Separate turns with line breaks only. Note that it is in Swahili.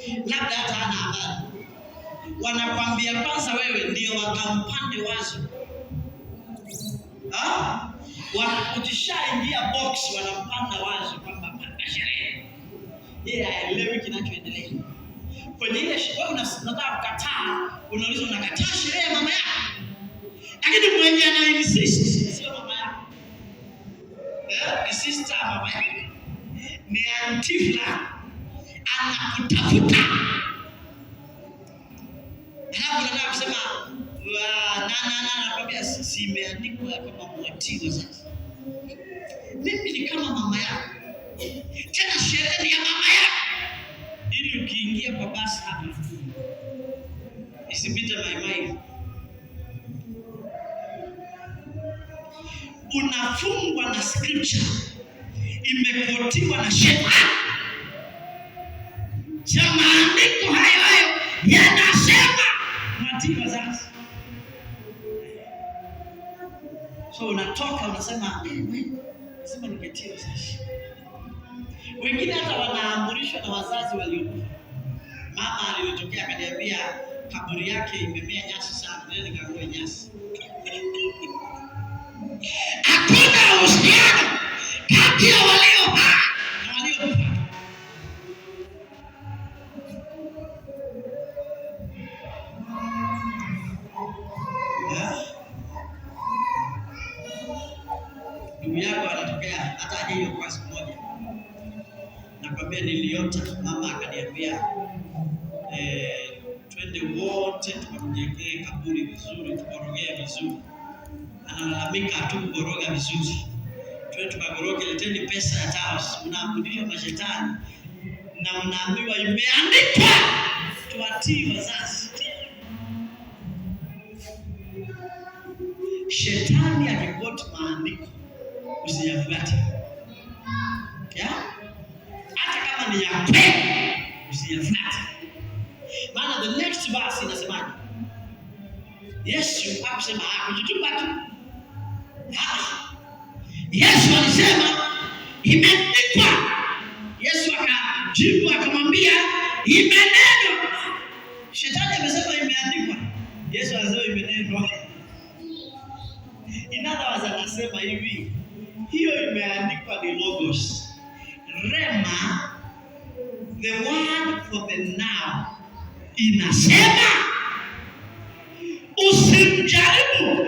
labda hata hana habari. Wanakwambia kwanza wewe ndio wakampande wazo. Ukishaingia box wanampanda wazo kwamba panga sherehe. Yeye haelewi kinachoendelea. Kwenye ile wewe unataka kukataa, unauliza unakataa sherehe ya mama yako. Lakini mwenye ana insist sio mama yako. Ni sister mama yako. Ni antifla. Anakutafuta. Hapo nataka kusema nakwambia si imeandikwa kama mwatiwa sasa. Mimi ni kama mama yako. Tena sherehe ya mama yako. Ili ukiingia kwa basi hapa isipite maimai. Unafungwa na scripture imekotiwa na shetani. Cha maandiko hayo yanasema mwatiwa sasa. So unatoka unasema sema niketiwa sasa. Wengine hata wanaamrishwa na wazazi waliokufa. Mama aliyotokea akaniambia kaburi yake imemea nyasi sana, ndio nikangoe nyasi. Hakuna uhusiano kati ya walio hai na waliokufa. Ndugu yako anatokea hata aje hiyo kwa siku moja. Nakwambia niliota, mama akaniambia twende wote tukamjengee kaburi vizuri, tukorogee vizuri. Analalamika hatukukoroga vizuri. Twende tukakoroge, leteni pesa ya taos. Unaamrishwa mashetani na unaambiwa imeandikwa tuwatii wazazi. Shetani akikoti maandiko usiyafuate. Hata kama ni ya kweli usiyafuate. Maana the next verse inasemaje? Yesu hakusema kujitupa tu. Yesu alisema imeandikwa. Yesu akajibu akamwambia imenenwa. Shetani amesema imeandikwa. Yesu anasema imenenwa. Inadhawaza anasema hivi, hiyo imeandikwa ni logos. Rema, the word for the now, inasema usimjaribu